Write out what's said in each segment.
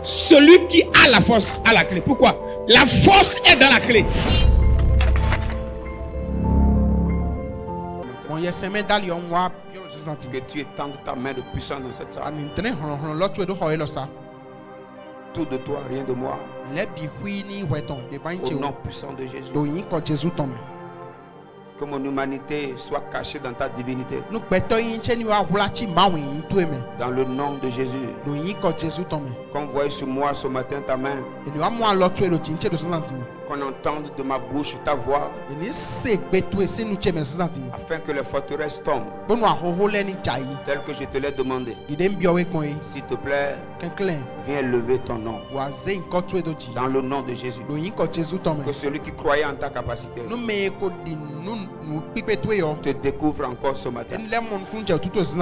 Celui qui a la force a la clé. Pourquoi? La force est dans la clé. Que tu étendes ta main de puissance dans cette salle. Tout de toi, rien de moi. Au nom puissant de Jésus. Que mon humanité soit cachée dans ta divinité. Dans le nom de Jésus. Qu'on voie sur moi ce matin ta main. Qu'on entende de ma bouche ta voix. Afin que les forteresses tombent. Tel que je te l'ai demandé. S'il te plaît, viens lever ton nom. Dans le nom de Jésus. Que celui qui croyait en ta capacité te découvre encore ce matin.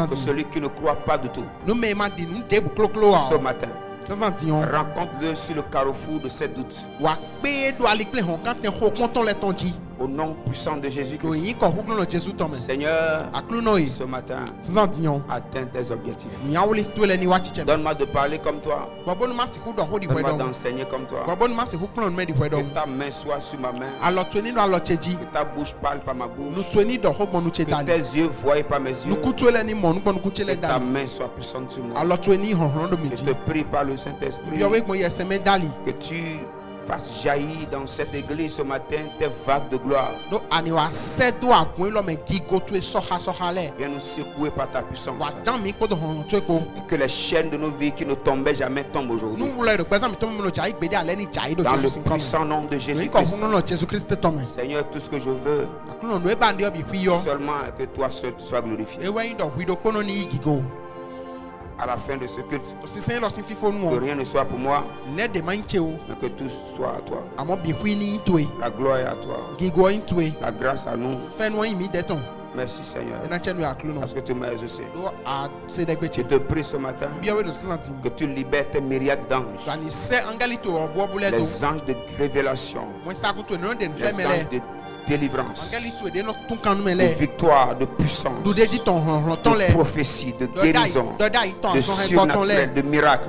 Que celui qui ne croit pas du tout ce matin, rencontre-le sur le carrefour de ses doutes. Au nom puissant de Jésus-Christ. Seigneur, ce matin, atteins tes objectifs. Donne-moi de parler comme toi. Donne-moi d'enseigner comme toi. Que ta main soit sur ma main. Que ta bouche parle par ma bouche. Que tes yeux voient par mes yeux. Que ta main soit puissante sur moi. Je te prie par le Saint-Esprit que tu fasses jaillir dans cette église ce matin tes vagues de gloire. Viens nous secouer par ta puissance. Et que les chaînes de nos vies qui ne tombaient jamais tombent aujourd'hui. Dans le puissant nom de Jésus-Christ. Seigneur, tout ce que je veux, seulement que toi seul sois glorifié. À la fin de ce culte, que rien ne soit pour moi, mais que tout soit à toi. La gloire est à toi. La grâce à nous. Merci Seigneur, parce que tu m'as exaucé. Je te prie ce matin que tu libères tes myriades d'anges. Les anges de révélation, les anges de délivrance, de victoire, de puissance, de prophétie, de guérison, de surnaturel, de miracle.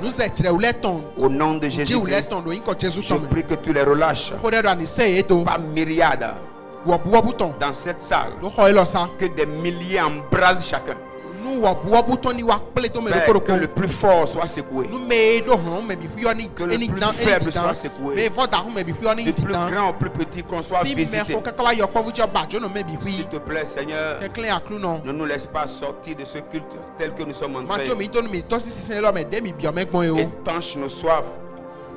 Au nom de Jésus-Christ, je prie que tu les relâches par myriades dans cette salle, que des milliers embrasent chacun. Que le plus fort soit secoué, que le plus faible soit secoué, du plus grand au plus petit qu'on soit visité. S'il te plaît Seigneur, ne nous laisse pas sortir de ce culte tel que nous sommes entrés. Étanche nos soifs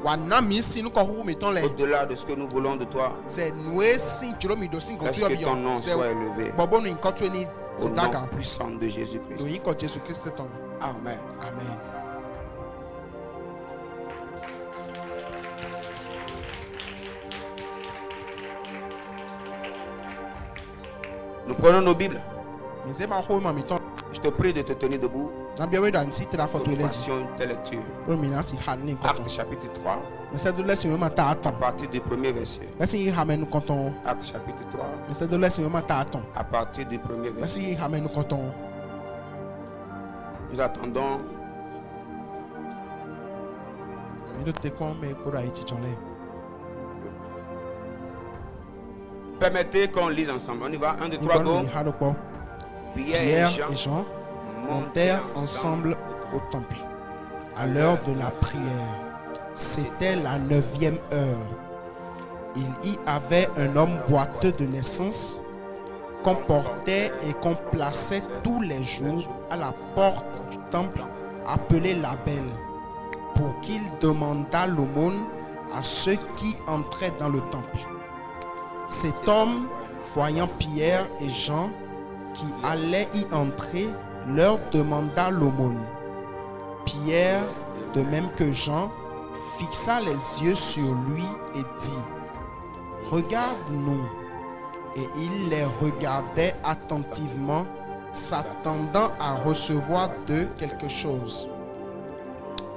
au-delà de ce que nous voulons de toi. Laisse que ton nom soit élevé. Au nom puissant de Jésus-Christ. Amen. Amen. Nous prenons nos Bibles. Je te prie de te tenir debout. Nous fassions une telle lecture. Acte chapitre 3. À partir du premier verset. Acte chapitre 3. À partir du premier verset. Nous attendons. Permettez qu'on lise ensemble. On y va. 1, 2, 3, go. Pierre et Jean montèrent ensemble au temple à l'heure de la prière. C'était la 9e heure. Il y avait un homme boiteux de naissance qu'on portait et qu'on plaçait tous les jours à la porte du temple appelé la Belle, pour qu'il demandât l'aumône à ceux qui entraient dans le temple. Cet homme, voyant Pierre et Jean qui allaient y entrer, leur demanda l'aumône. Pierre, de même que Jean, fixa les yeux sur lui et dit: Regarde-nous. Et il les regardait attentivement, s'attendant à recevoir d'eux quelque chose.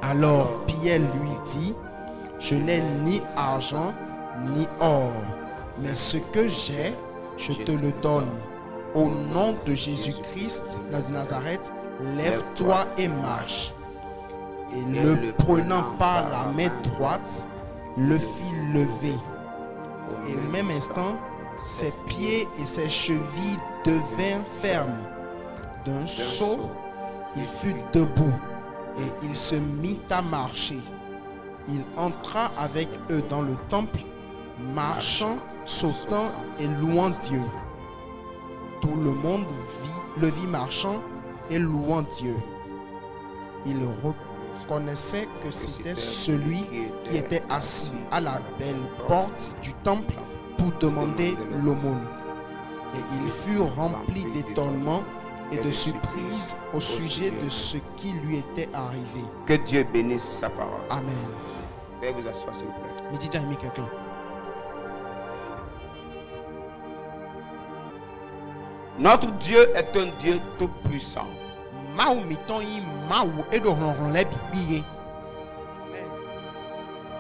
Alors Pierre lui dit: Je n'ai ni argent ni or, mais ce que j'ai, je te le donne. Au nom de Jésus-Christ de Nazareth, lève-toi et marche. Et le prenant par la main droite, le fit lever. Et au même instant, ses pieds et ses chevilles devinrent fermes. D'un saut, il fut debout et il se mit à marcher. Il entra avec eux dans le temple, marchant, sautant et louant Dieu. Tout le monde le vit marchant et louant Dieu. Il reconnaissait que c'était celui qui était assis à la belle porte du temple pour demander l'aumône. Et il fut rempli d'étonnement et de surprise au sujet de ce qui lui était arrivé. Que Dieu bénisse sa parole. Amen. Veuillez vous asseoir, s'il vous plaît. Notre Dieu est un Dieu tout puissant.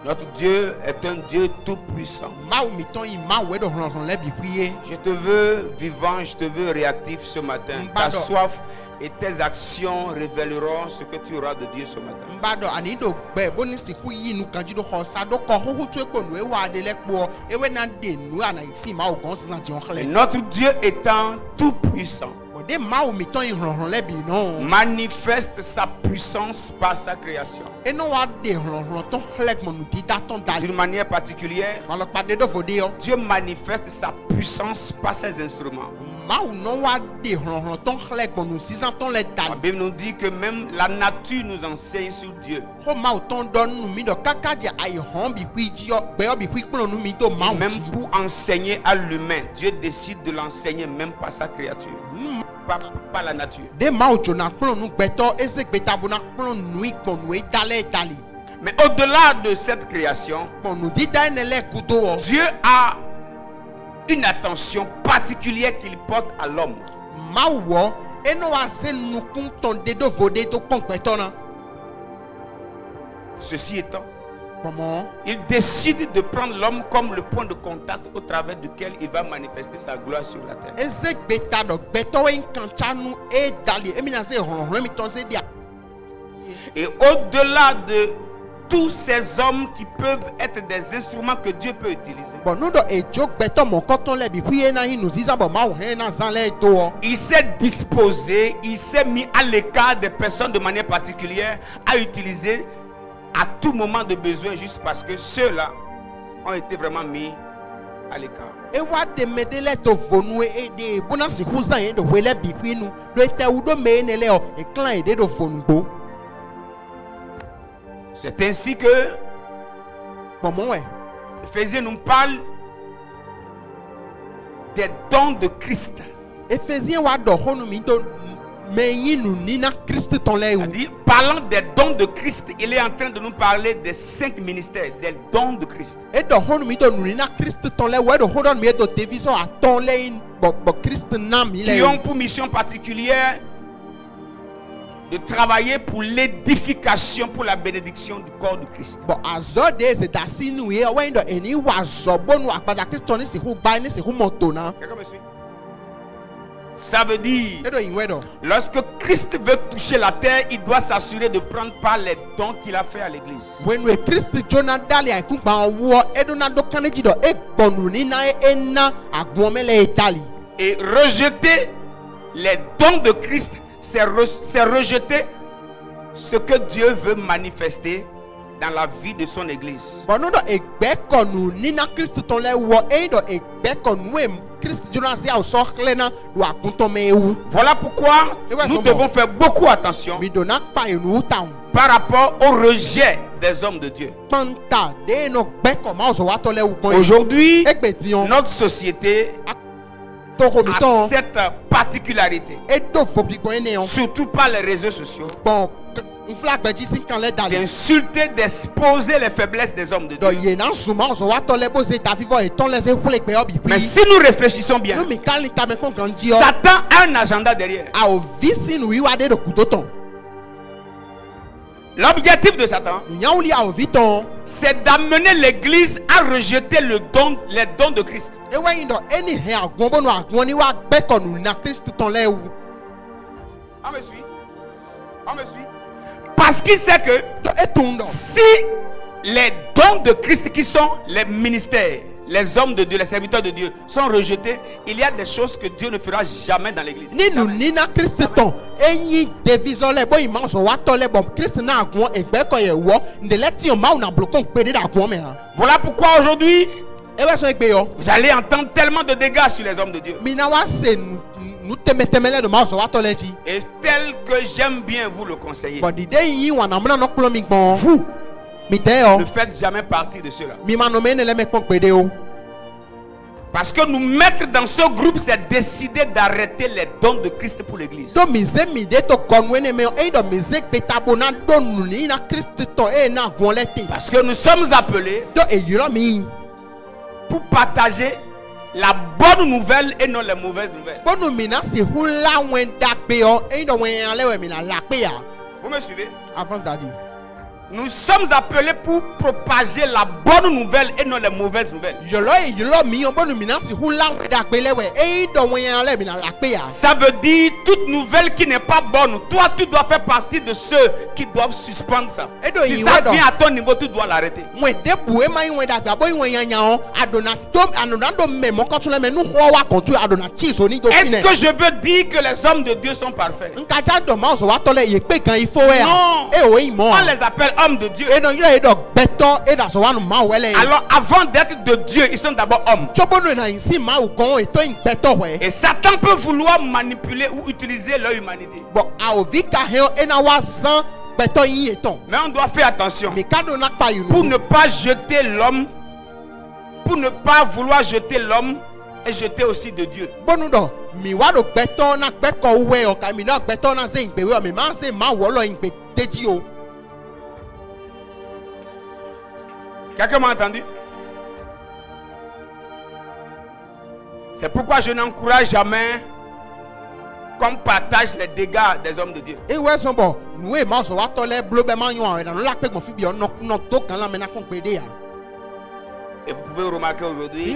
Notre Dieu est un Dieu tout puissant. Je te veux vivant, je te veux réactif ce matin. Ta soif et tes actions révéleront ce que tu auras de Dieu ce matin. Et notre Dieu étant tout puissant, manifeste sa puissance par sa création. D'une manière particulière, Dieu manifeste sa puissance par ses instruments. La Bible nous dit que même la nature nous enseigne sur Dieu. Même pour enseigner à l'humain, Dieu décide de l'enseigner même par sa créature. Pas la nature. Mais au-delà de cette création, Dieu a une attention particulière qu'il porte à l'homme. Ceci étant, il décide de prendre l'homme comme le point de contact au travers duquel il va manifester sa gloire sur la terre. Et au-delà de tous ces hommes qui peuvent être des instruments que Dieu peut utiliser, il s'est disposé, il s'est mis à l'écart des personnes de manière particulière à utiliser à tout moment de besoin, juste parce que ceux-là ont été vraiment mis à l'écart. C'est ainsi que Éphésiens nous parle des dons de Christ. Parlant des dons de Christ, il est en train de nous parler des 5 ministères, des dons de Christ. Qui ont pour mission particulière de travailler pour l'édification, pour la bénédiction du corps de Christ. Quelqu'un me suit? Ça veut dire, lorsque Christ veut toucher la terre, il doit s'assurer de prendre part les dons qu'il a fait à l'église. Et rejeter les dons de Christ, c'est rejeter ce que Dieu veut manifester dans la vie de son église. Voilà pourquoi nous devons faire beaucoup attention par rapport au rejet des hommes de Dieu. Aujourd'hui, notre société a cette particularité, surtout par les réseaux sociaux, d'insulter, d'exposer les faiblesses des hommes de Dieu. Mais si nous réfléchissons bien, Satan a un agenda derrière. L'objectif de Satan, c'est d'amener l'église à rejeter les dons de Christ. On me suit? Parce qu'il sait que si les dons de Christ qui sont les ministères, les hommes de Dieu, les serviteurs de Dieu sont rejetés, il y a des choses que Dieu ne fera jamais dans l'église. Voilà pourquoi aujourd'hui vous allez entendre tellement de dégâts sur les hommes de Dieu. Et tel que j'aime bien vous le conseiller, vous ne faites jamais partie de cela. Parce que nous mettre dans ce groupe, c'est décider d'arrêter les dons de Christ pour l'église. Parce que nous sommes appelés pour partager la bonne nouvelle et non les mauvaises nouvelles. Vous me suivez? Nous sommes appelés pour propager la bonne nouvelle et non les mauvaises nouvelles. Ça veut dire toute nouvelle qui n'est pas bonne. Toi, tu dois faire partie de ceux qui doivent suspendre ça. Si ça vient à ton niveau, tu dois l'arrêter. Est-ce que je veux dire que les hommes de Dieu sont parfaits? Non. On les appelle hommes de Dieu. Alors avant d'être de Dieu, ils sont d'abord hommes. Et Satan peut vouloir manipuler ou utiliser leur humanité. Mais on doit faire attention pour ne pas jeter l'homme, pour ne pas vouloir jeter l'homme et jeter aussi de Dieu. Quelqu'un m'a entendu? C'est pourquoi je n'encourage jamais qu'on partage les dégâts des hommes de Dieu. Et vous pouvez remarquer aujourd'hui,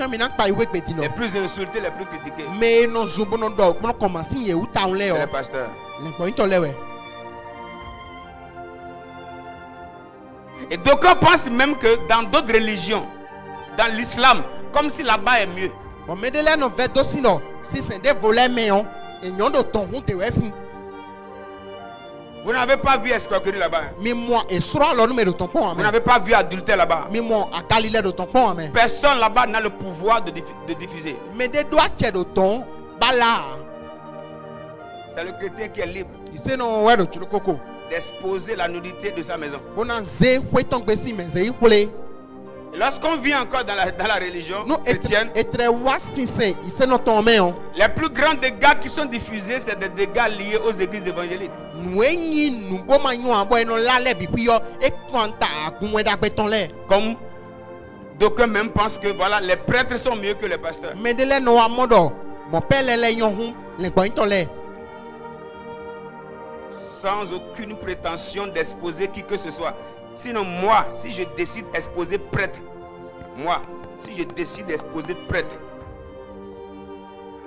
les plus insultés, les plus critiqués, c'est les pasteurs. Et d'aucuns pensent même que dans d'autres religions, dans l'islam, comme si là-bas est mieux. Vous n'avez pas vu escroquerie là-bas. Vous n'avez pas vu adultère là-bas. Personne là-bas n'a le pouvoir de diffuser. C'est le chrétien qui est libre d'exposer la nudité de sa maison. Et lorsqu'on vit encore dans la religion chrétienne, les plus grands dégâts qui sont diffusés, c'est des dégâts liés aux églises évangéliques. Comme d'aucuns même pensent que voilà, les prêtres sont mieux que les pasteurs. Sans aucune prétention d'exposer qui que ce soit. Sinon moi, si je décide d'exposer prêtre,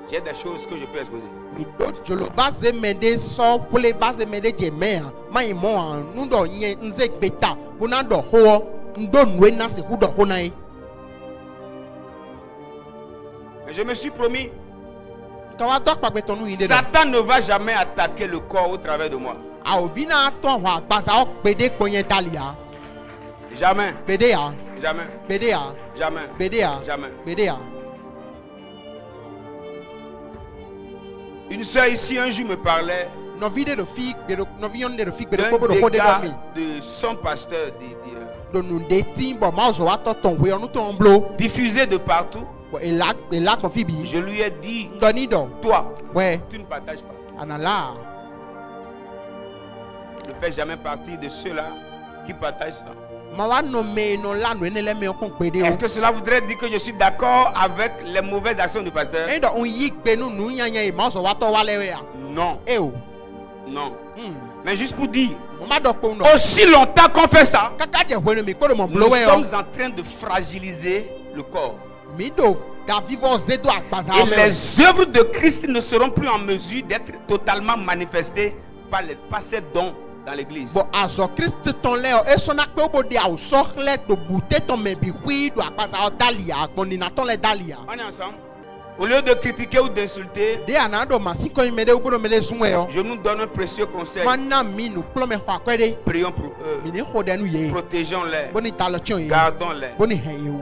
j'ai des choses que je peux exposer. Mais je me suis promis, Satan ne va jamais attaquer le corps au travers de moi. Jamais. Jamais. Une soeur ici un jour me parlait d'un dégât de son pasteur diffusé de partout. Je lui ai dit, toi, tu ne partages pas. Ne fais jamais partie de ceux-là qui partagent ça. Est-ce que cela voudrait dire que je suis d'accord avec les mauvaises actions du pasteur? Non. Non. Mais juste pour dire, aussi longtemps qu'on fait ça, nous sommes en train de fragiliser le corps. Et les œuvres de Christ ne seront plus en mesure d'être totalement manifestées par ces dons dans l'église. Bon, azo Christ ton leo e sona pe obodi a usokhle to bute ton mebi hui do akpasa dalia konina ton le dalia. On est ensemble. Au lieu de critiquer ou d'insulter, De anado masiko imede ubodo mele sunwe. je nous donne un précieux conseil. Mana minu plome hwa kwede. Prions pour eux. Mini hodenu ye. Protégeons-les. Boni talochon ye. Gardons-les. Boni heyu.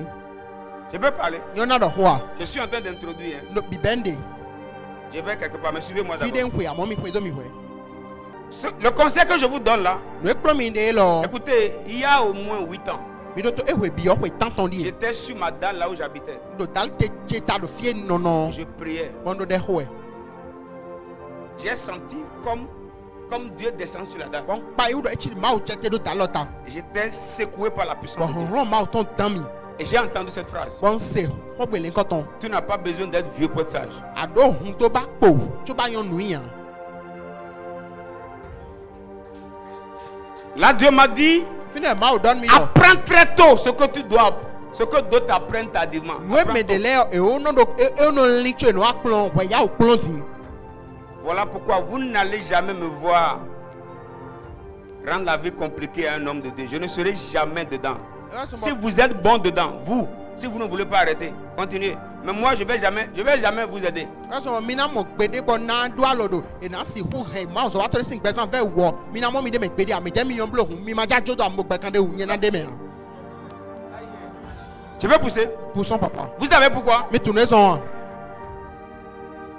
Je peux parler. Yona do hwa. Je suis en train d'introduire. No bibende. Je vais quelque part, mais suivez-moi d'abord. Fide nkwe amomi kwe do mi hwe. Le conseil que je vous donne là, No ekplome de lo. écoutez, il y a au moins 8 ans, Midoto ehwe bi ohwe tanton di. j'étais sur ma dalle là où j'habitais. Do dalte cheta do fie nono. Je priais. Bondo de hwe. J'ai senti comme Dieu descend sur la dalle. Bon pa yu do echi mau chete do dalota. J'étais secoué par la puissance de Dieu. Bon ron mau ton dami. Et j'ai entendu cette phrase. Bon se hobele nkoton. Tu n'as pas besoin d'être vieux pour être sage. Ado hun to ba po. To ba yon nuiyan. Là, Dieu m'a dit, Finalement, on donne apprends très tôt ce que tu dois, ce que d'autres apprennent tardivement. Voilà pourquoi vous n'allez jamais me voir rendre la vie compliquée à un homme de Dieu. Je ne serai jamais dedans. Si vous êtes bon dedans, vous, si vous ne voulez pas arrêter, continuez. Mais moi, je vais jamais vous aider. Je vais pousser. Poussons, papa. Vous savez pourquoi? Mais tournez-en.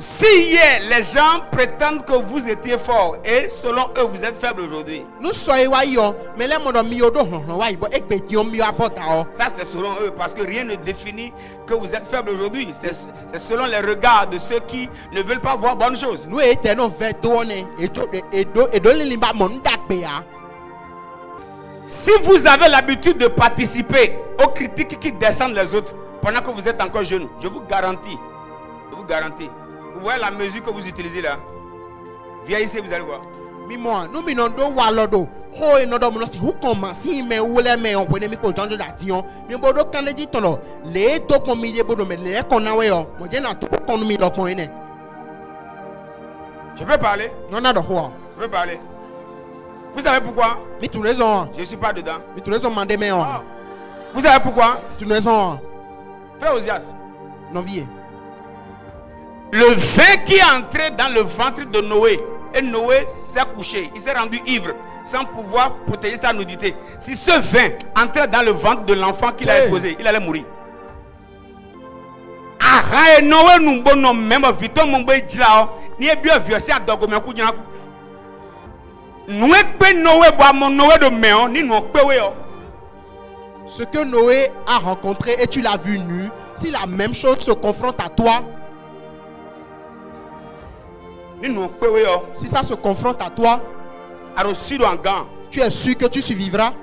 Si hier les gens prétendent que vous étiez fort et selon eux vous êtes faible aujourd'hui, nous soyons mais les modos miodo ça c'est selon eux parce que rien ne définit que vous êtes faible aujourd'hui. C'est selon les regards de ceux qui ne veulent pas voir bonnes choses. Nous étions si vous avez l'habitude de participer aux critiques qui descendent les autres pendant que vous êtes encore jeune, je vous garantis. Vous voyez la mesure que vous utilisez là? Vieillissez, vous allez voir. Nous minondo walodo ho enodo mono si hukoma si me wole me on pone mi ko jonjo da tion mi bodo kan le ditolo le to kon mi de bodo me le kon na we yo mo je na to kon mi lo kon ene. Je peux parler? Non na do ho. Je peux parler. Vous savez pourquoi? Mi tu raison. Je suis pas dedans. Mi tu raison mandé me on. Vous savez pourquoi? Tu raison. Frère Osias. Non vie. Le vin qui est entré dans le ventre de Noé, et Noé s'est couché, il s'est rendu ivre, sans pouvoir protéger sa nudité. Si ce vin entrait dans le ventre de l'enfant qu'il a exposé, il allait mourir. Ah, Noé nous bon même vite mon boy djao, ni bien versé à dogo me kujana. Noé pe Noé boit mon Noé de méon, ni nous pe we. Ce que Noé a rencontré et tu l'as vu nu, si la même chose se confronte à toi, si ça se confronte à toi, tu es sûr que tu survivras.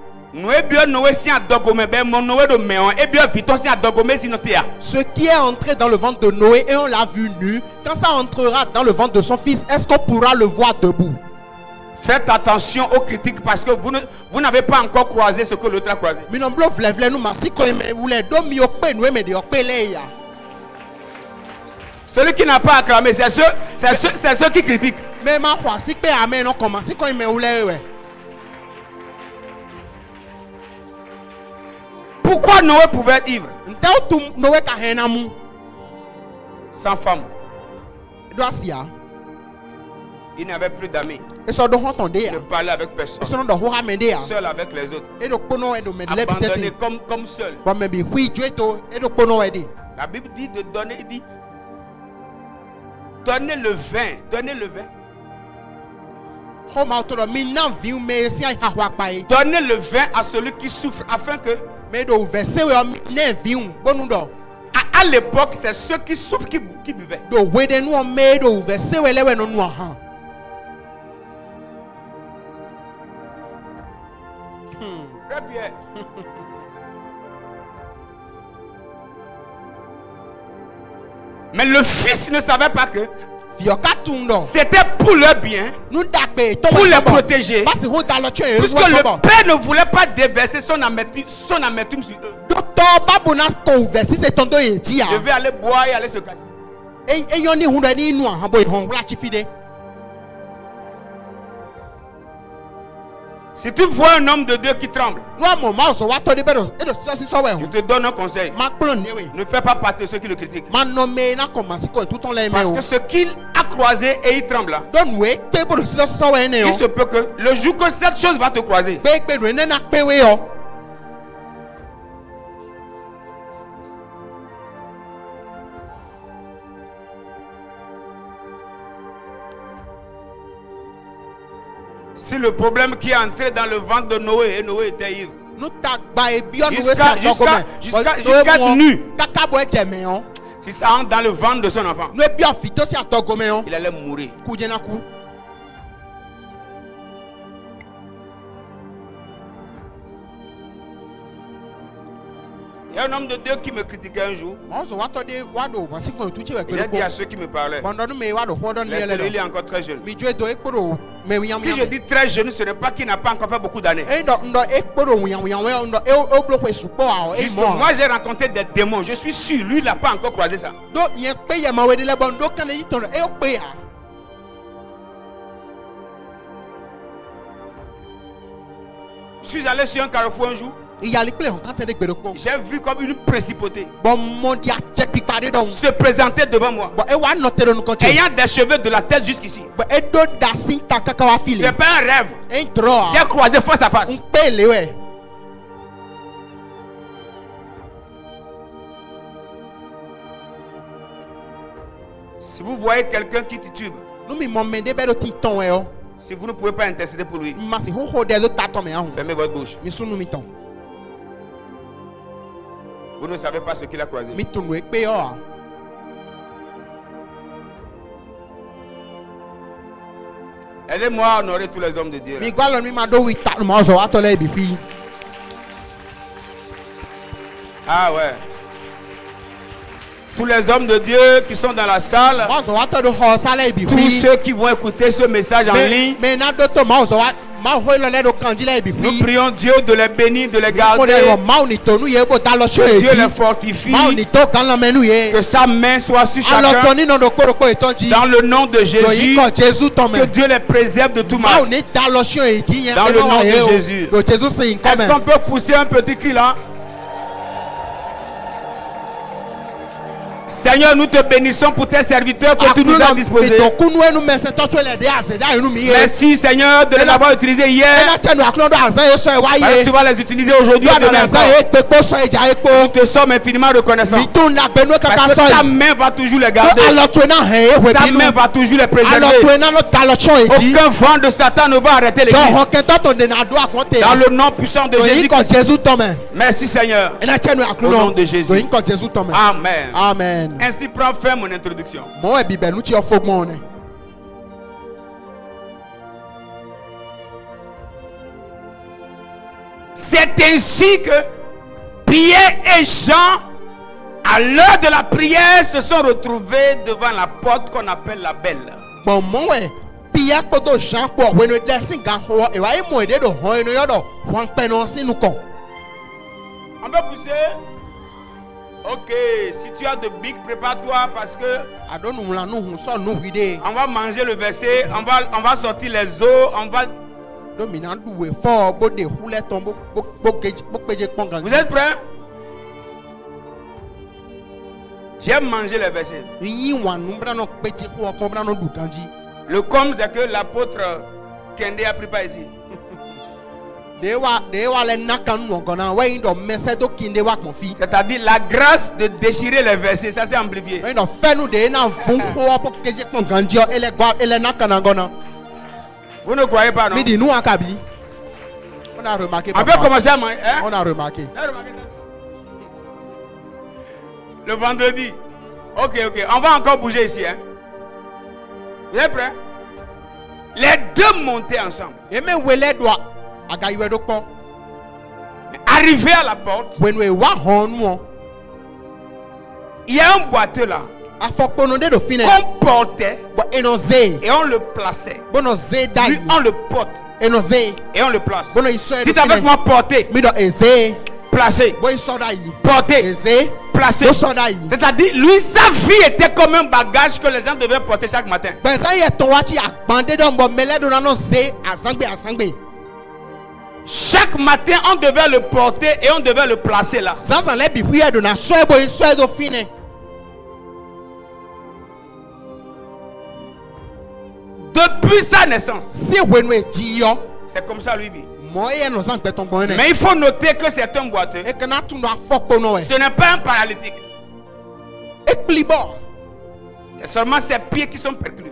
Ce qui est entré dans le ventre de Noé et on l'a vu nu, quand ça entrera dans le ventre de son fils, est-ce qu'on pourra le voir debout? Faites attention aux critiques parce que vous n'avez pas encore croisé ce que l'autre a croisé. Celui qui n'a pas acclamé, c'est ceux qui critiquent. Pourquoi Noé pouvait être ivre? Sans femme. Il n'avait plus d'amis. Il ne parlait avec personne. Seul avec les autres. Abandonné comme seul. La Bible dit de donner, il dit donnez le vin. Donnez le vin. Donnez le vin à celui qui souffre afin que. À l'époque, c'est ceux qui souffrent qui buvaient. Très bien. Mais le fils ne savait pas que c'était pour leur bien, pour les protéger, puisque le père ne voulait pas déverser son amertume sur eux. Je vais aller boire et aller se cacher. Si tu vois un homme de Dieu qui tremble, je te donne un conseil. Ne fais pas partie de ceux qui le critiquent. Parce que ce qu'il a croisé et il tremble là, il se peut que le jour que cette chose va te croiser, si le problème qui est entré dans le ventre de Noé, et Noé était ivre, jusqu'à nu, si ça entre dans le ventre de son enfant, il allait mourir. Il y a un homme de Dieu qui me critiquait un jour. Il a dit à ceux qui me parlaient, laissez-le, il est encore très jeune. Si je dis très jeune, ce n'est pas qu'il n'a pas encore fait beaucoup d'années. Moi j'ai rencontré des démons, je suis sûr, lui il n'a pas encore croisé ça. Je suis allé sur un carrefour un jour. J'ai vu comme une principauté se présenter devant moi, ayant des cheveux de la tête jusqu'ici. C'est pas un rêve. J'ai croisé face à face. Si vous voyez quelqu'un qui titube, si vous ne pouvez pas intercéder pour lui, fermez votre bouche. Vous ne savez pas ce qu'il a croisé. Aidez-moi à honorer tous les hommes de Dieu. Ah ouais. Tous les hommes de Dieu qui sont dans la salle, tous ceux qui vont écouter ce message en ligne, nous prions Dieu de les bénir, de les garder, que Dieu les fortifie, que sa main soit sur chacun, dans le nom de Jésus, que Dieu les préserve de tout mal, dans le nom de Jésus. Est-ce qu'on peut pousser un petit cri là? Seigneur, nous te bénissons pour tes serviteurs que tu nous as disposés. Merci Seigneur de les avoir utilisés hier. Tu vas les utiliser aujourd'hui. Nous te sommes infiniment reconnaissants. Parce que ta main va toujours les garder. Ta main va toujours les préserver. Aucun vent de Satan ne va arrêter l'église. Dans le nom puissant de Jésus. Merci Seigneur. Au nom de Jésus. Amen. Amen. Ainsi prend fin mon introduction. C'est ainsi que Pierre et Jean, à l'heure de la prière, se sont retrouvés devant la porte qu'on appelle la Belle. On peut pousser. Ok, si tu as de bic, prépare-toi parce que on va manger le verset, on va sortir les os, on va. Vous êtes prêts? J'aime manger les versets. Le com, c'est que l'apôtre Kende a pris pas ici. C'est-à-dire la grâce de déchirer les versets, ça c'est amplifié. Vous ne croyez pas, non? On a remarqué. On peut commencer à manger. On a remarqué. Le vendredi. Ok. On va encore bouger ici. Hein? Vous êtes prêts? Les deux montaient ensemble. Arrivé à la porte, il y a un boiteux là qu'on portait et on le plaçait. Lui, on le porte et on le place. Dites avec moi, porter, placer, porter, placer. C'est-à-dire, lui, sa vie était comme un bagage que les gens devaient porter chaque matin. Chaque matin, on devait le porter et on devait le placer là. Depuis sa naissance. C'est comme ça lui vit. Mais il faut noter que c'est un boiteux. Ce n'est pas un paralytique. C'est seulement ses pieds qui sont perclus.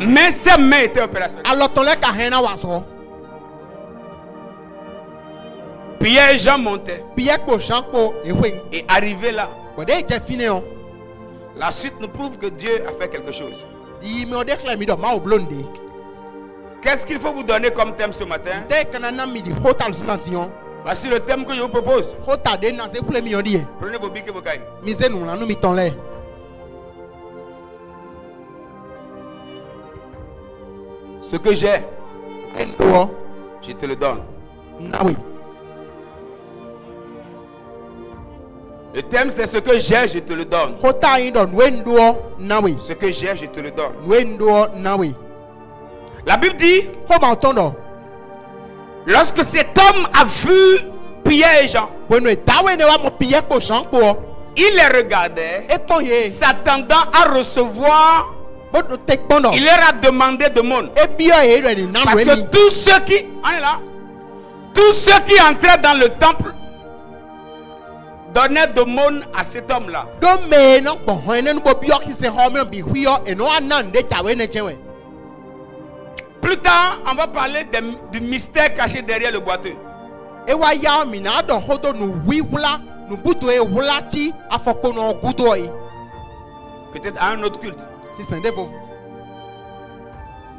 Mais ses mains étaient opérationnelles. Pierre et Jean montaient. Et arrivé là. La suite nous prouve que Dieu a fait quelque chose. Qu'est-ce qu'il faut vous donner comme thème ce matin? Voici le thème que je vous propose. Prenez vos bics et vos cahiers. Ce que j'ai, je te le donne. Le thème c'est ce que j'ai, je te le donne. Ce que j'ai, je te le donne. La Bible dit, lorsque cet homme a vu Pierre et Jean, il les regardait, s'attendant à recevoir. Il leur a demandé de monde. Parce que tous ceux qui, on est là, tous ceux qui entraient dans le temple donnaient de monde à cet homme-là. Plus tard, on va parler du mystère caché derrière le boiteux. Peut-être à un autre culte.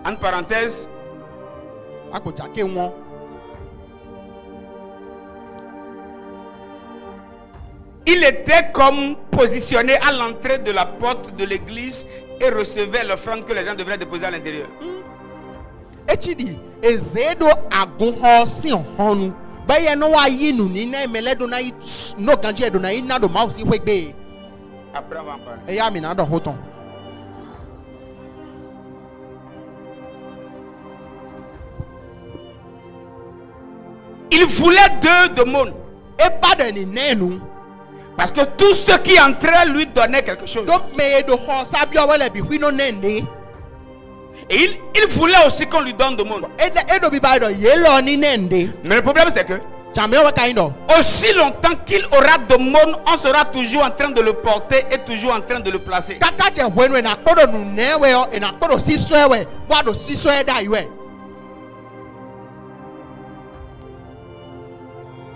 En parenthèse, il était comme positionné à l'entrée de la porte de l'église et recevait l'offrande que les gens devraient déposer à l'intérieur. Après, on va en parler. Il voulait deux de monde. Parce que tous ceux qui entraient lui donnaient quelque chose. Et il voulait aussi qu'on lui donne de monde. Mais le problème c'est que aussi longtemps qu'il aura de monde, on sera toujours en train de le porter et toujours en train de le placer.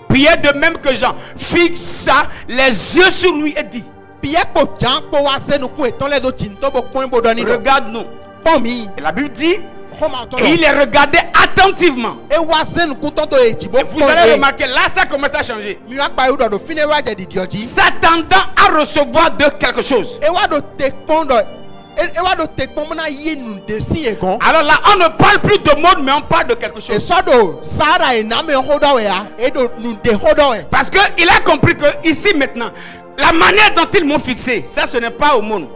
Pierre de même que Jean fixa les yeux sur lui et dit, regarde-nous. Et la Bible dit, et il les regardait attentivement. Et vous allez remarquer, là ça commence à changer. S'attendant à recevoir de quelque chose. Alors là, on ne parle plus de monde, mais on parle de quelque chose. Parce qu'il a compris que ici maintenant, la manière dont ils m'ont fixé, ça ce n'est pas au monde.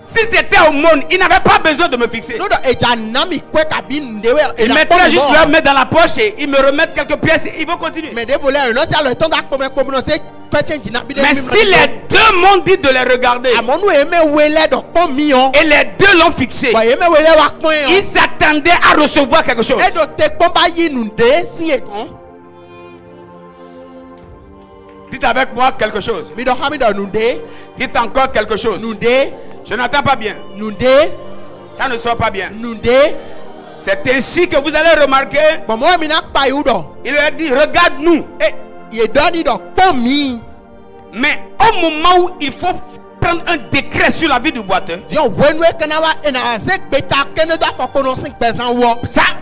Si c'était au monde, il n'avait pas besoin de me fixer. Il mettrait juste leur main dans la poche et ils me remettent quelques pièces et ils vont continuer. Mais si les deux m'ont dit de les regarder et les deux l'ont fixé, ils s'attendaient à recevoir quelque chose. Dites avec moi quelque chose. Dites encore quelque chose. Je n'entends pas bien. Ça ne sort pas bien. C'est ainsi que vous allez remarquer. Il a dit, regarde-nous. Mais au moment où il faut prendre un décret sur la vie du boiteux, ça,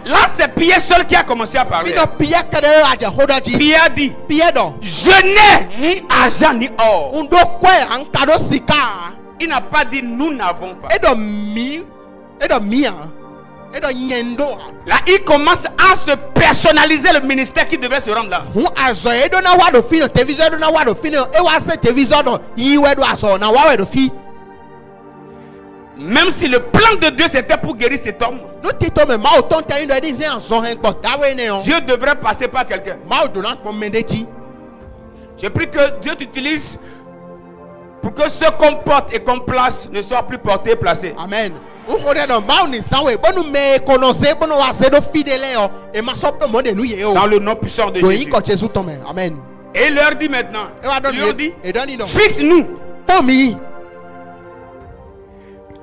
là c'est Pierre seul qui a commencé à parler. Pierre dit, je n'ai ni argent ni or. Il n'a pas dit nous n'avons pas. Là, il commence à se personnaliser le ministère qui devait se rendre là. Même si le plan de Dieu c'était pour guérir cet homme, Dieu devrait passer par quelqu'un. J'ai pris que Dieu t'utilise pour que ce qu'on porte et qu'on place ne soit plus porté et placé. Amen. Dans le nom puissant de Jésus. Amen. Et il leur dit maintenant, il leur dit, fixe-nous.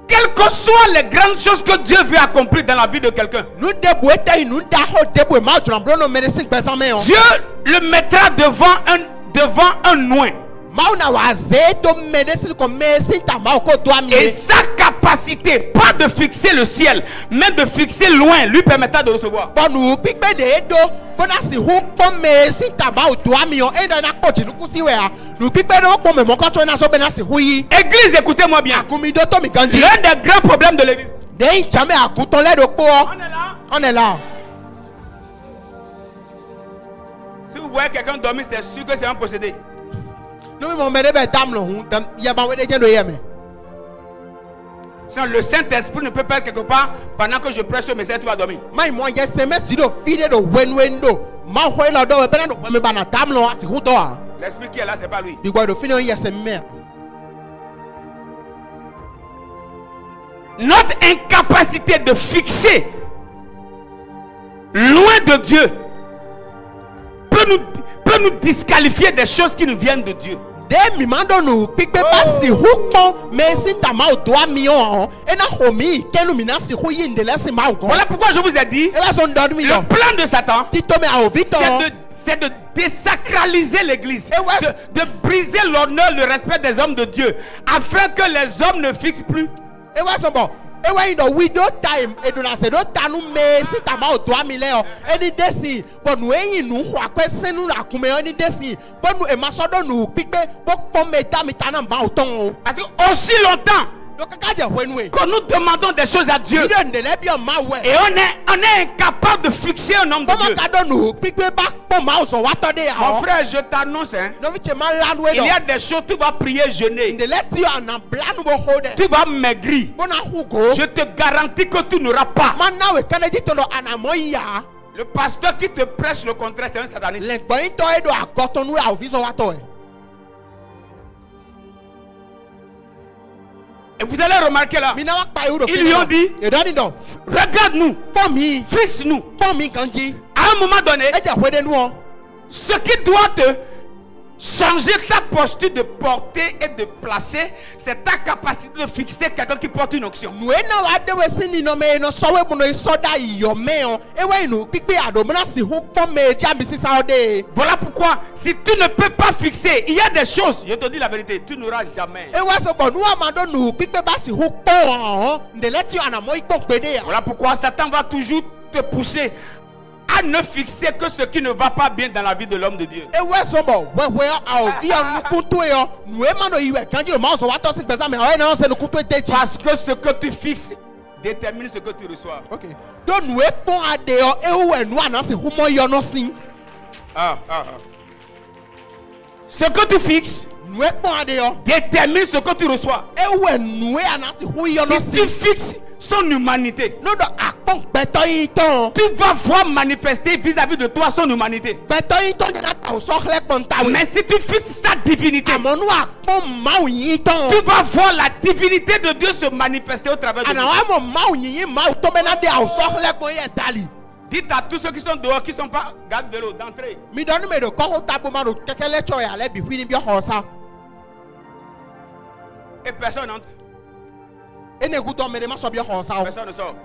Quelles que soient les grandes choses que Dieu veut accomplir dans la vie de quelqu'un, Dieu le mettra devant un noin. Et sa capacité, pas de fixer le ciel, mais de fixer loin, lui permettra de recevoir. Église, écoutez-moi bien. L'un des grands problèmes de l'église. On est là. Si vous voyez quelqu'un dormir, c'est sûr que c'est un possédé. Sinon, le Saint-Esprit ne peut pas être quelque part pendant que je prêche ce message, tu vas dormir. L'esprit qui est là, c'est pas lui. Notre incapacité de fixer loin de Dieu peut nous disqualifier des choses qui nous viennent de Dieu. Voilà pourquoi je vous ai dit, le plan de Satan, c'est de désacraliser l'église, de briser l'honneur, le respect des hommes de Dieu, afin que les hommes ne fixent plus. Parce que aussi longtemps quand nous demandons des choses à Dieu et on est incapable de fixer un homme de Dieu. Mon frère, je t'annonce, il y a des choses, tu vas prier, jeûner, tu vas maigrir. Je te garantis que tu n'auras pas. Le pasteur qui te prêche le contraire, c'est un sataniste. Et vous allez remarquer là, ils lui ont dit, regarde-nous, fixe-nous. À un moment donné, ce qui doit te changer ta posture de porter et de placer, c'est ta capacité de fixer quelqu'un qui porte une onction. Voilà pourquoi, si tu ne peux pas fixer, il y a des choses, je te dis la vérité, tu n'auras jamais. Voilà pourquoi Satan va toujours te pousser à ne fixer que ce qui ne va pas bien dans la vie de l'homme de Dieu. Parce que ce que tu fixes détermine ce que tu reçois. Ce que tu fixes détermine ce que tu reçois. Si tu fixes son humanité, tu vas voir manifester vis-à-vis de toi son humanité. Mais si tu fixes sa divinité, tu vas voir la divinité de Dieu se manifester au travers de toi. Dites à tous ceux qui sont dehors, qui ne sont pas garde vélo, d'entrer. Et personne n'entre. Personne ne sort.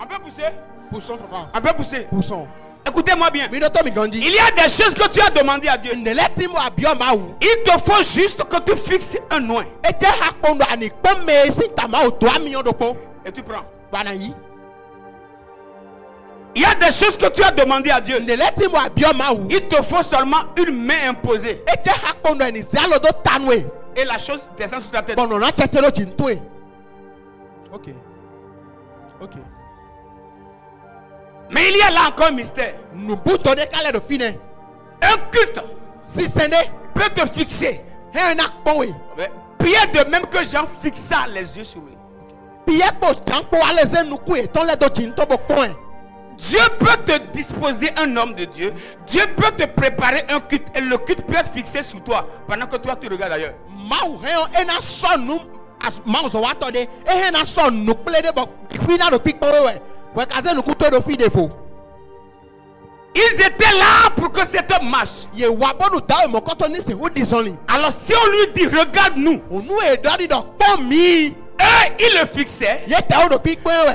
On peut pousser. On peut pousser. Écoutez-moi bien. Il y a des choses que tu as demandé à Dieu. Il te faut juste que tu fixes un noin. Et tu prends. Il y a des choses que tu as demandé à Dieu. Il te faut seulement une main imposée. Et la chose descend sur ta tête. Mais il y a là encore un mystère. Un culte peut te fixer Bien de même que Jean fixa les yeux sur lui. Dieu peut te disposer un homme de Dieu. Dieu peut te préparer un culte. Et le culte peut être fixé sur toi pendant que toi tu regardes ailleurs. Ils étaient là pour que cet homme marche. Alors si on lui dit regarde-nous, eux ils le fixaient,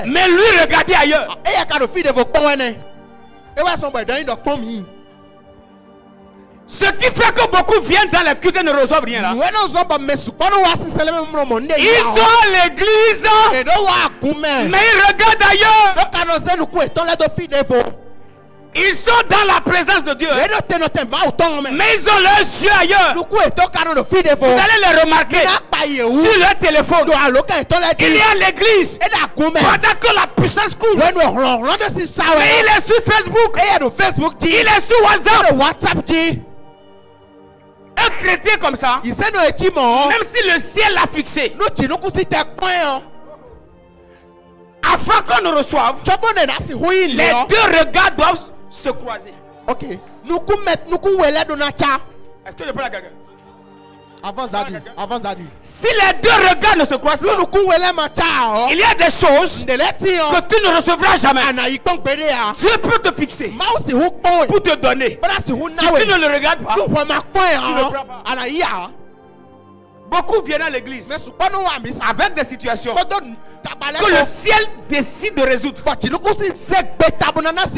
mais lui regardait ailleurs. Ce qui fait que beaucoup viennent dans la culte et ne reçoivent rien là. Ils sont à l'église, mais ils regardent ailleurs. Ils sont dans la présence de Dieu, mais ils ont leurs yeux ailleurs. Vous allez les remarquer sur leur téléphone. Il est à l'église pendant que la puissance coule. Mais il est sur Facebook, il est sur WhatsApp. Un chrétien comme ça, même si le ciel l'a fixé, afin qu'on nous reçoive, les deux regards doivent se croiser. Ok. Est-ce que je parle à quelqu'un? Avant Zadi. Si les deux regards ne se croisent pas, il y a des choses que tu ne recevras jamais. Dieu peut te fixer pour te donner. Si tu ne le regardes pas, tu ne prends pas. Beaucoup viennent à l'église avec des situations que le ciel décide de résoudre.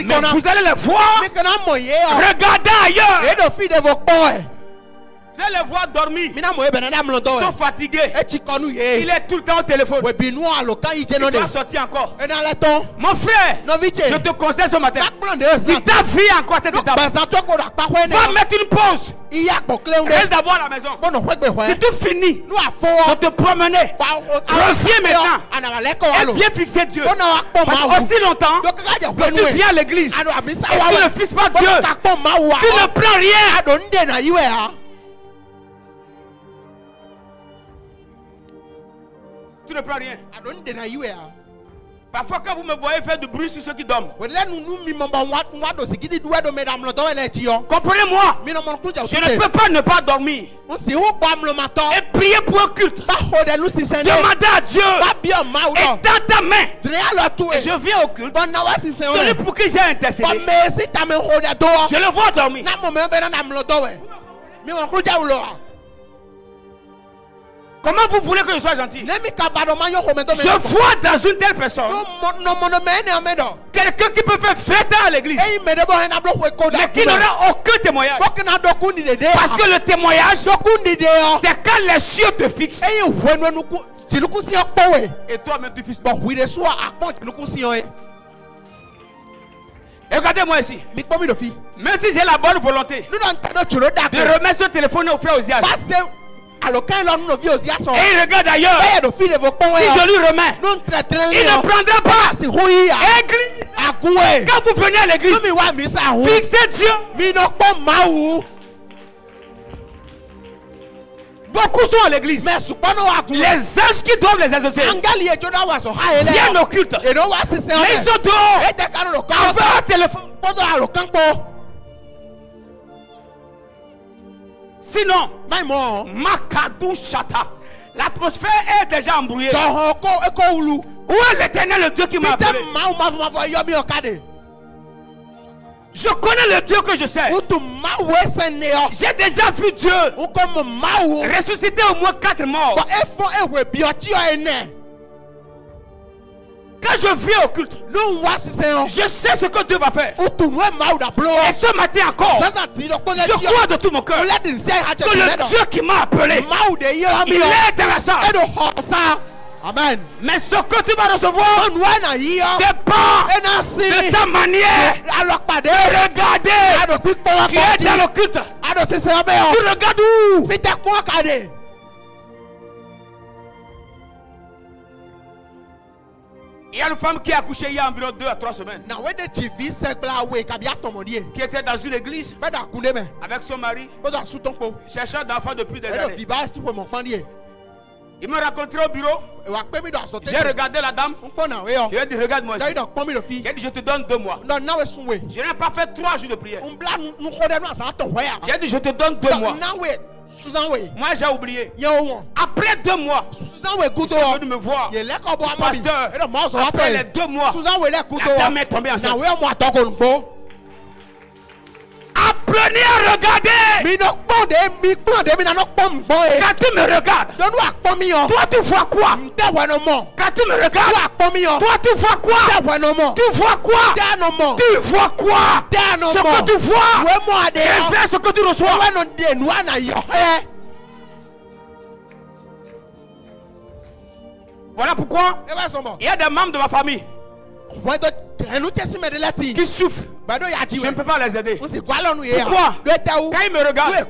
Mais vous allez les voir regarder ailleurs. Vous allez les voir dormir. Ils sont fatigués. Il est tout le temps au téléphone. Il doit sortir encore. Mon frère, je te conseille ce matin, si ta vie est encore cette étape, va mettre une pause. Reste d'abord à la maison. Si tu finis de te promener, reviens maintenant et viens fixer Dieu. Parce qu'aussi longtemps que tu viens à l'église et tu ne fixes pas Dieu, tu ne prends rien. Tu ne prends rien. Parfois quand vous me voyez faire du bruit sur ceux qui dorment, comprenez-moi, je ne peux pas ne pas dormir et prier pour un culte, demander à Dieu et dans ta main et je viens au culte, celui pour qui j'ai intercédé, je le vois dormir. Comment vous voulez que je sois gentil? Je vois dans une telle personne quelqu'un qui peut faire fête à l'église, mais qui n'aura aucun témoignage. Parce que le témoignage, c'est quand les cieux te fixent et toi-même tu fixes. Regardez-moi ici. Même si j'ai la bonne volonté de remettre ce téléphone au frère Ozias, et il regarde ailleurs, si je lui remets, il ne prendra pas. Église, quand vous venez à l'église, fixez Dieu. Beaucoup sont à l'église. Les anges qui doivent les associer viennent au culte, mais ils sont dehors avec un téléphone. Sinon, Makadou Chata, l'atmosphère est déjà embrouillée. Où est l'Éternel, le Dieu qui m'a appelé? Je connais le Dieu que je sais. J'ai déjà vu Dieu ressusciter au moins 4 morts. Quand je viens au culte, je sais ce que Dieu va faire. Et ce matin encore, je crois de tout mon cœur que le Dieu qui m'a appelé, il est intéressant. Amen. Mais ce que tu vas recevoir dépend de ta manière de regarder. Tu es dans le culte. Tu regardes où? Il y a une femme qui a accouché il y a environ 2 à 3 semaines, qui était dans une église avec son mari, cherchant d'enfants depuis des années. Il me racontait au bureau. J'ai regardé la dame. Je lui ai dit, regarde-moi ici. J'ai dit, je te donne 2 mois. Je n'ai pas fait 3 jours de prière. J'ai dit, je te donne 2 mois. Moi, j'ai oublié. Après 2 mois, ils sont venus me voir. Pasteur, après les 2 mois, la dame est tombée enceinte. Apprenez à regarder. Quand tu me regardes, toi tu vois quoi? Quand tu me regardes, toi tu vois quoi? Tu vois quoi? Tu vois quoi? Ce que tu vois, et fais ce que tu reçois. Voilà pourquoi il y a des membres de ma famille qui souffrent. Je ne peux pas les aider. Pourquoi? Quand ils me regardent,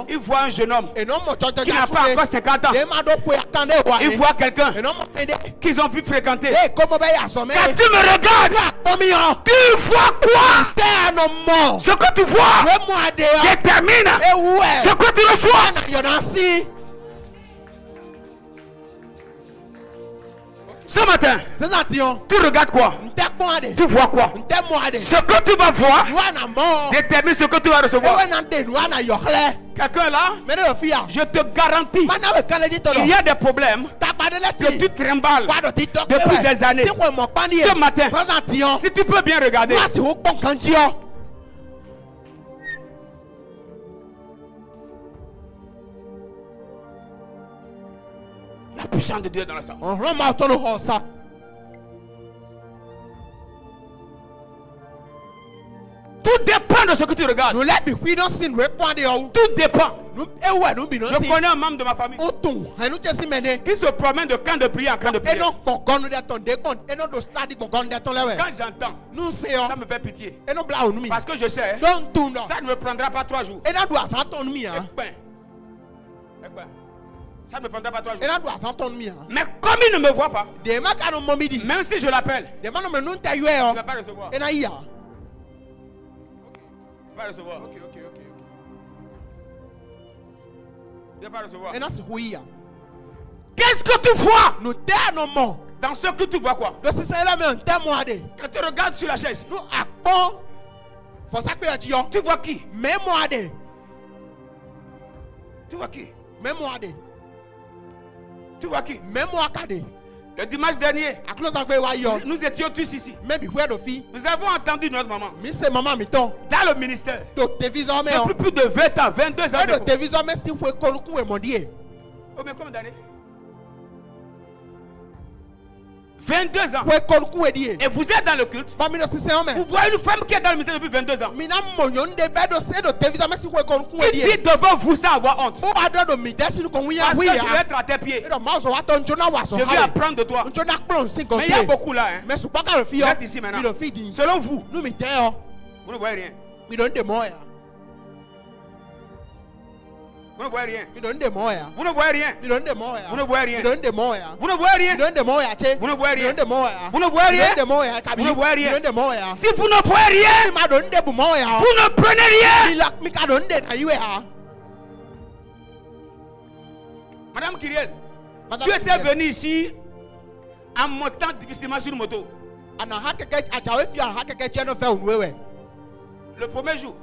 ils voient un jeune homme qui n'a pas encore 50 ans. Ils voient quelqu'un qu'ils ont vu fréquenter. Quand tu me regardes, tu vois quoi? Ce que tu vois détermine ce que tu reçois. Ce matin, tu regardes quoi? Tu vois quoi? Ce que tu vas voir détermine ce que tu vas recevoir. Quelqu'un là, je te garantis, il y a des problèmes que tu trimbales depuis des années. Ce matin, si tu peux bien regarder, la puissance de Dieu est dans la salle. Tout dépend de ce que tu regardes. Tout dépend. Je connais un membre de ma famille qui se promène de camp de prière en camp de prière. Quand j'entends, ça me fait pitié. Parce que je sais, ça ne me prendra pas 3 jours. Ça ne me prendra pas 3 jours. Mais comme il ne me voit pas, même si je l'appelle, il ne va pas recevoir. Il va recevoir. Il va pas recevoir. Qu'est-ce que tu vois? Dans ce que tu vois quoi? Quand tu regardes sur la chaise, tu vois qui? Tu vois qui? Tu vois qui? Le dimanche dernier, nous étions tous ici. Nous avons entendu notre maman dans le ministère depuis plus de 20 ans, 22 ans. Oh, mais combien d'années? 22 ans. Et vous êtes dans le culte. Vous voyez une femme qui est dans le ministère depuis 22 ans. Qui dit devant vous sans avoir honte. Parce que je vais être à tes pieds. Je vais apprendre de toi. Mais il y a beaucoup là. Vous êtes ici maintenant. Selon vous, vous ne voyez rien. Vous ne voyez rien. Vous ne voyez rien. Vous ne voyez rien. Vous ne voyez rien. Vous ne voyez rien. Vous ne voyez rien. Vous ne voyez rien. Si vous ne voyez rien, vous ne prenez rien. Madame Kyriel, tu étais venue ici en montant difficilement sur une moto. Le premier jour.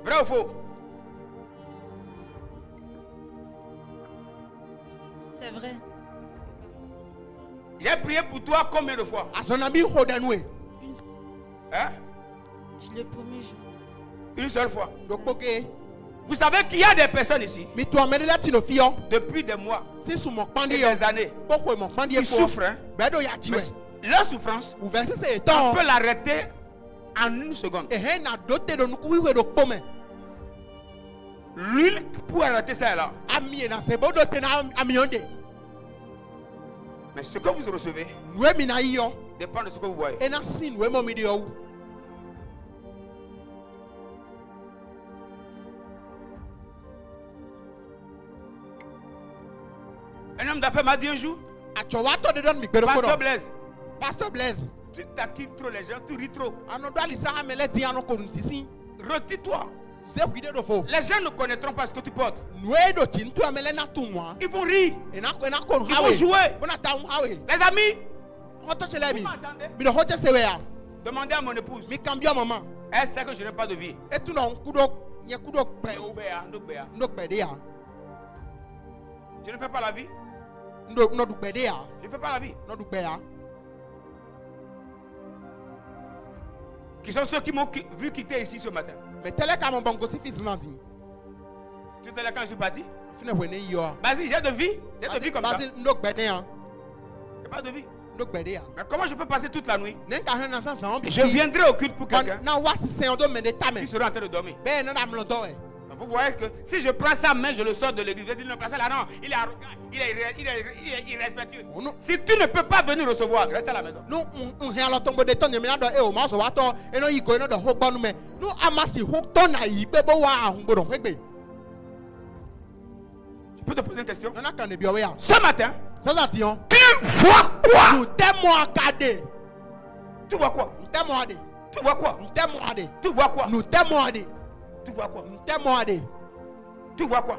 Vrai ou faux? C'est vrai. J'ai prié pour toi combien de fois? Hein? Le premier jour. Une seule fois. Vous savez qu'il y a des personnes ici, depuis des mois, des années, qui souffrent. Hein? Mais leur souffrance, on peut l'arrêter en une seconde. L'huile pour arrêter ça est là. Mais ce que vous recevez dépend de ce que vous voyez. Un homme d'affaires m'a dit un jour, Pasteur Blaise, tu taquines trop les gens, tu ris trop. Retire-toi. Les gens ne connaîtront pas ce que tu portes. Ils vont rire. Ils vont jouer. Les amis, vous m'entendez? Demandez à mon épouse. Elle sait que je n'ai pas de vie. Je ne fais pas la vie. Je ne fais pas la vie. Qui sont ceux qui m'ont vu quitter ici ce matin. Tout à l'heure quand je suis parti. Vas-y, j'ai de vie. J'ai de vie comme ça. J'ai pas de vie. Mais comment je peux passer toute la nuit? Je viendrai au culte pour quelqu'un qui sera en train de dormir. Vous voyez que si je prends sa main, je le sors de l'église. Je dis non, place là, non, il est arrogant, il est irrespectueux. Si tu ne peux pas venir recevoir, reste à la maison. Je peux te poser une question? Ce matin, tu vois quoi? Tu vois quoi? Tu vois quoi? Tu vois quoi? Tu vois quoi? Tu vois quoi?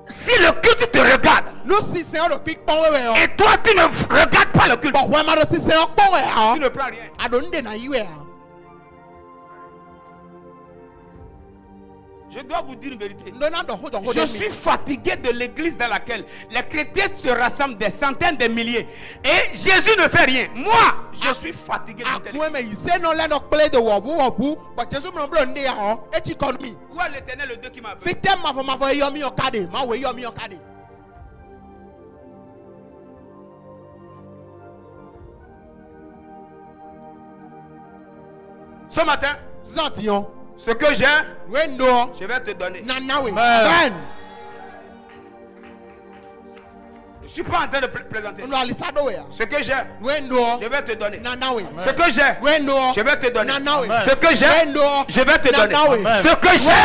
Si le culte te regarde et toi tu ne regardes pas le culte, tu ne prends rien. Je dois vous dire une vérité. Je suis fatigué de l'église dans laquelle les chrétiens se rassemblent des centaines de milliers et Jésus ne fait rien. Moi, je suis fatigué de cette église. Où est l'Éternel, le Dieu qui m'a appelé? Ce matin, ce que j'ai, je vais te donner. Amen. Je ne suis pas en train de plaisanter. Ce que j'ai, je vais te donner. Ce que j'ai, je vais te donner. Ce que j'ai, je vais te donner. Ce que j'ai,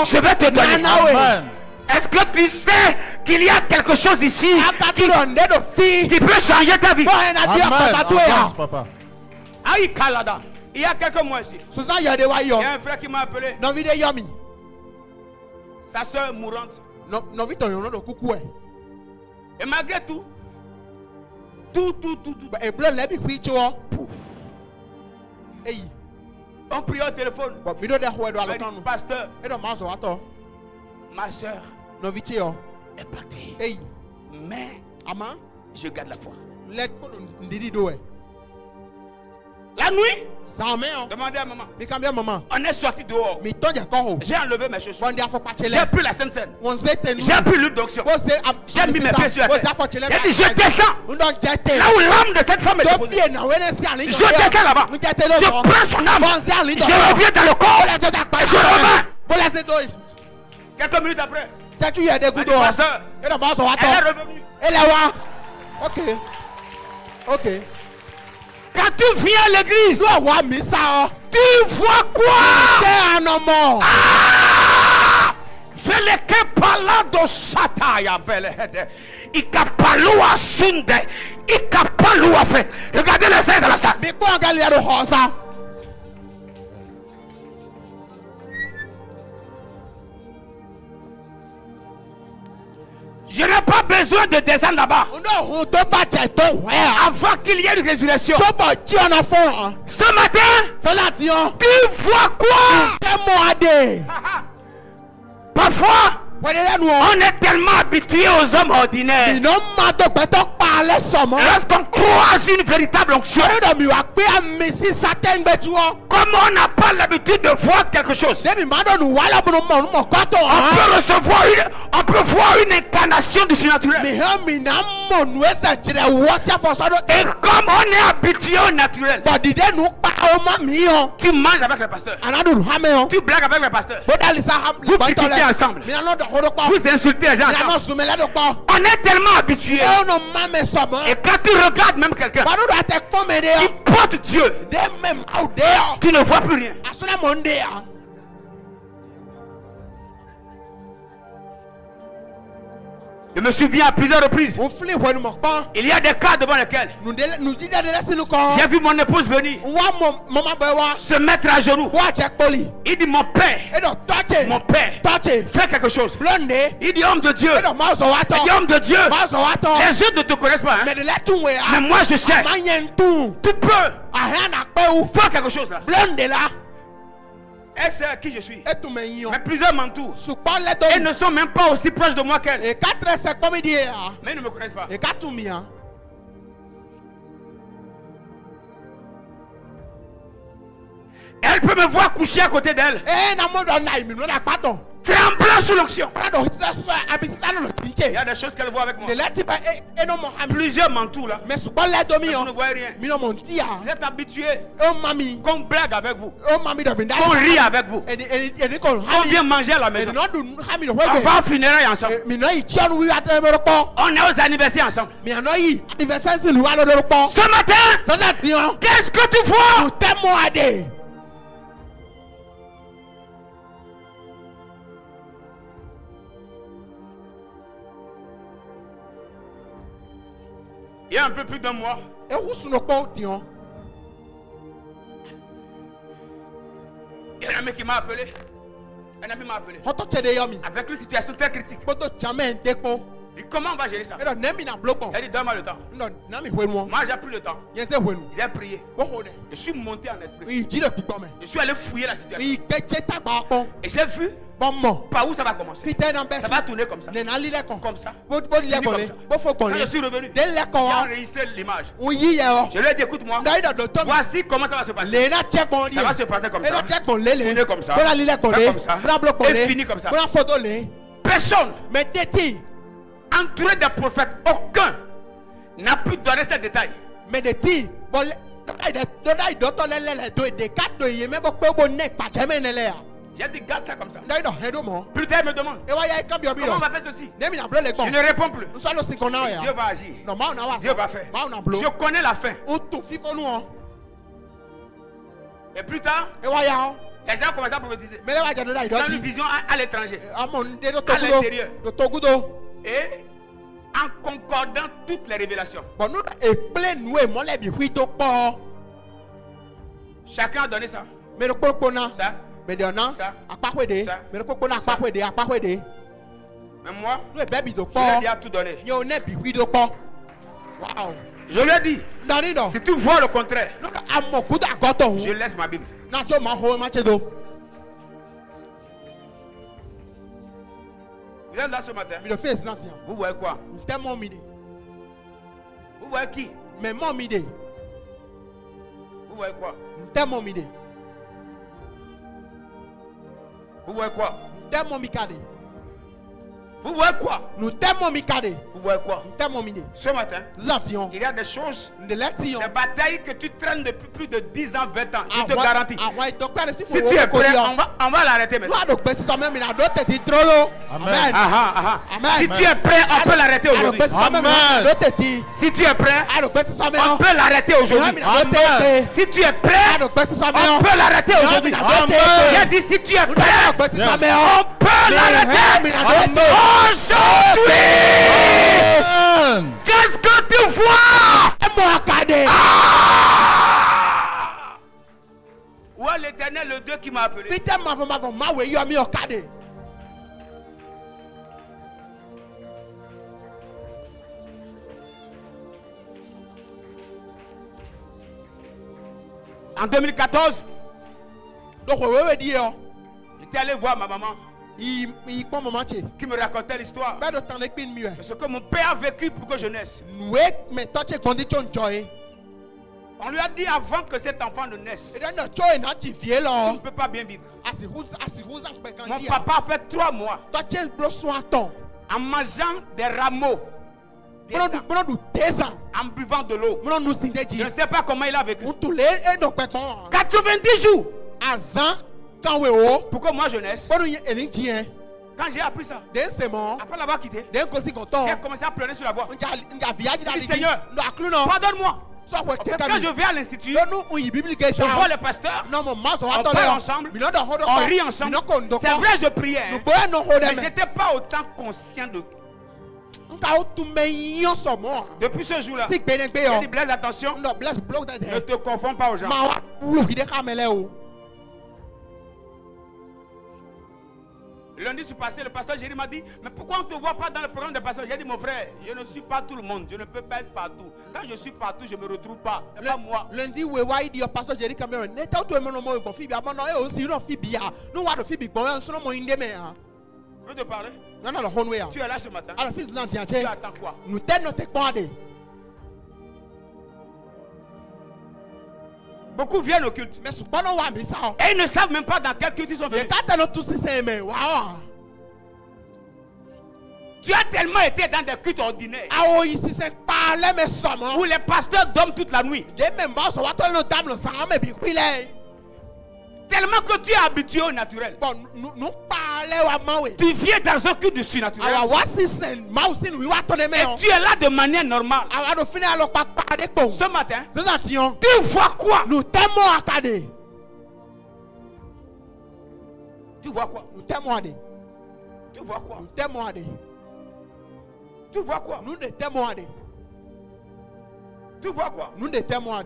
je vais te donner. Est-ce que tu sais qu'il y a quelque chose ici qui peut changer ta vie? Aïe, Kalada. Il y a quelques mois ici. Il y a un frère qui m'a appelé. Sa soeur mourante. Et malgré tout, on prie au téléphone. Pasteur, ma soeur est partie. Mais je garde la foi. La nuit, demandez à maman. On est sorti dehors. J'ai enlevé mes chaussures. J'ai pris la Sainte Seine. J'ai pris l'huile d'onction. J'ai mis mes pieds sur la terre. J'ai dit, je descends. Là où l'âme de cette femme est déposée. Je descends là-bas. Je prends son âme. Je reviens dans le corps. Et je reviens. Quelques minutes après, pasteur, elle est revenue. Ok. Quand tu viens à l'église, tu vois quoi? Fais les kepalado sataya belehede. Ikapalua sunde. Ikapalua fait. Regardez les scènes de la salle. Je n'ai pas besoin de descendre là-bas avant qu'il y ait une résurrection. Ce matin, tu vois quoi? Parfois, on est tellement habitué aux hommes ordinaires. Lorsqu'on croise une véritable onction, comme on n'a pas l'habitude de voir quelque chose, on peut voir une incarnation du surnaturel. Et comme on est habitué au naturel, tu manges avec le pasteur, tu blagues avec le pasteur, vous critiquez ensemble, vous insultez les gens ensemble. On est tellement habitué. Et quand tu regardes même quelqu'un qui porte Dieu, tu ne vois plus rien. Je me souviens à plusieurs reprises. Il y a des cas devant lesquels j'ai vu mon épouse venir se mettre à genoux. Il dit mon père, fais quelque chose. Il dit homme de Dieu. Il dit homme de Dieu. Les autres ne te connaissent pas. Hein? Mais moi je sais. Tu peux faire quelque chose là. Elle sait qui je suis. Mais plusieurs m'entourent. Elles ne sont même pas aussi proches de moi qu'elle. Mais ils ne me connaissent pas. Elle peut me voir coucher à côté d'elle. Tremblant sous l'onction. Il y a des choses qu'elle voit avec moi. Plusieurs m'entourent là. Mais vous ne voyez rien. Vous êtes habitués qu'on blague avec vous. Qu'on rit avec vous. On vient manger à la maison. On va au funérailles ensemble. On est aux anniversaires ensemble. Ce matin, qu'est-ce que tu vois? Il y a un peu plus d'un mois, il y a un mec qui m'a appelé. Un ami m'a appelé. Avec une situation très critique. Et comment on va gérer ça? Elle dit donne-moi le temps. Moi j'ai pris le temps. J'ai prié. Je suis monté en esprit. Je suis allé fouiller la situation. Et j'ai vu par où ça va commencer. Ça va tourner comme ça. Comme ça. Quand je suis revenu, j'ai enregistré l'image. Je lui ai dit écoute-moi. Voici comment ça va se passer. Ça va se passer comme ça. Tourner comme ça. Faire comme ça. Et finir comme ça. Personne entouré des prophètes, aucun n'a pu donner ces détails. J'ai dit garde ça comme ça. Plus tard il me demande comment on va faire ceci. Je ne réponds plus. Dieu va agir. Dieu va faire. Je connais la fin. Et plus tard, les gens commencent à prophétiser. Dans une vision à l'étranger, à l'intérieur. Et en concordant toutes les révélations. Chacun a donné ça. Ça. Ça. Mais moi, je lui ai dit à tout donner. Je lui ai dit, si tu vois le contraire, je laisse ma Bible. Vous êtes là ce matin. Vous voyez quoi? Vous voyez qui? Vous voyez quoi? Vous voyez quoi? Vous voyez quoi? Vous voyez quoi? Ce matin, il y a des choses, des batailles que tu traînes depuis plus de 10 ans, 20 ans. Je te garantis. Si tu es prêt, on va l'arrêter maintenant. Amen. Si tu es prêt, on peut l'arrêter aujourd'hui. Amen. Si tu es prêt, on peut l'arrêter aujourd'hui. Amen. Si tu es prêt, on peut l'arrêter aujourd'hui. J'ai dit si tu es prêt, on peut l'arrêter aujourd'hui. Qu'est-ce que tu vois? Où est l'Éternel, le Dieu qui m'a appelé? En 2014, j'étais allé voir ma maman qui me racontait l'histoire de ce que mon père a vécu pour que je naisse. On lui a dit avant que cet enfant ne naisse, tu ne peux pas bien vivre. Mon papa a fait 3 mois en mangeant des rameaux, en buvant de l'eau. Je ne sais pas comment il a vécu. 90 jours pour que moi je naisse. Quand j'ai appris ça, après l'avoir quitté, j'ai commencé à pleurer sur la voie. J'ai dit Seigneur, pardonne-moi. Quand je vais à l'institut, je vois les pasteurs, on parle ensemble, on rit ensemble. C'est vrai, je priais, mais je n'étais pas autant conscient de Depuis ce jour-là, j'ai dit Blaise, attention, ne te confonds pas aux gens. Lundi, je suis passé, le pasteur Jérémy m'a dit, mais pourquoi on ne te voit pas dans le programme des pasteurs? J'ai dit, mon frère, je ne suis pas tout le monde, je ne peux pas être partout. Quand je suis partout, je ne me retrouve pas. C'est pas moi. Lundi, why do your pastor Jerry Cameron? Ne tell to him no more for Phoebe. I'm not also you know Phoebe. No what Phoebe boy and so no more in them. Je veux te parler. Non, non, le way. Tu es là ce matin. Alors fils d'antier. Tu attends quoi? Nous t'aide notre commandé. Beaucoup viennent au culte. Mais c'est pas non wa ça. Et ils ne savent même pas dans quel culte ils sont venus. Tu as tellement été dans des cultes ordinaires où les pasteurs dorment toute la nuit. Tellement que tu es habitué au naturel. Tu viens dans un culte du surnaturel. Et tu es là de manière normale. Ce matin, tu vois quoi? Tu vois quoi? Tu vois quoi? Tu vois quoi? Nous des témoins. Tu vois quoi? Nous des témoins.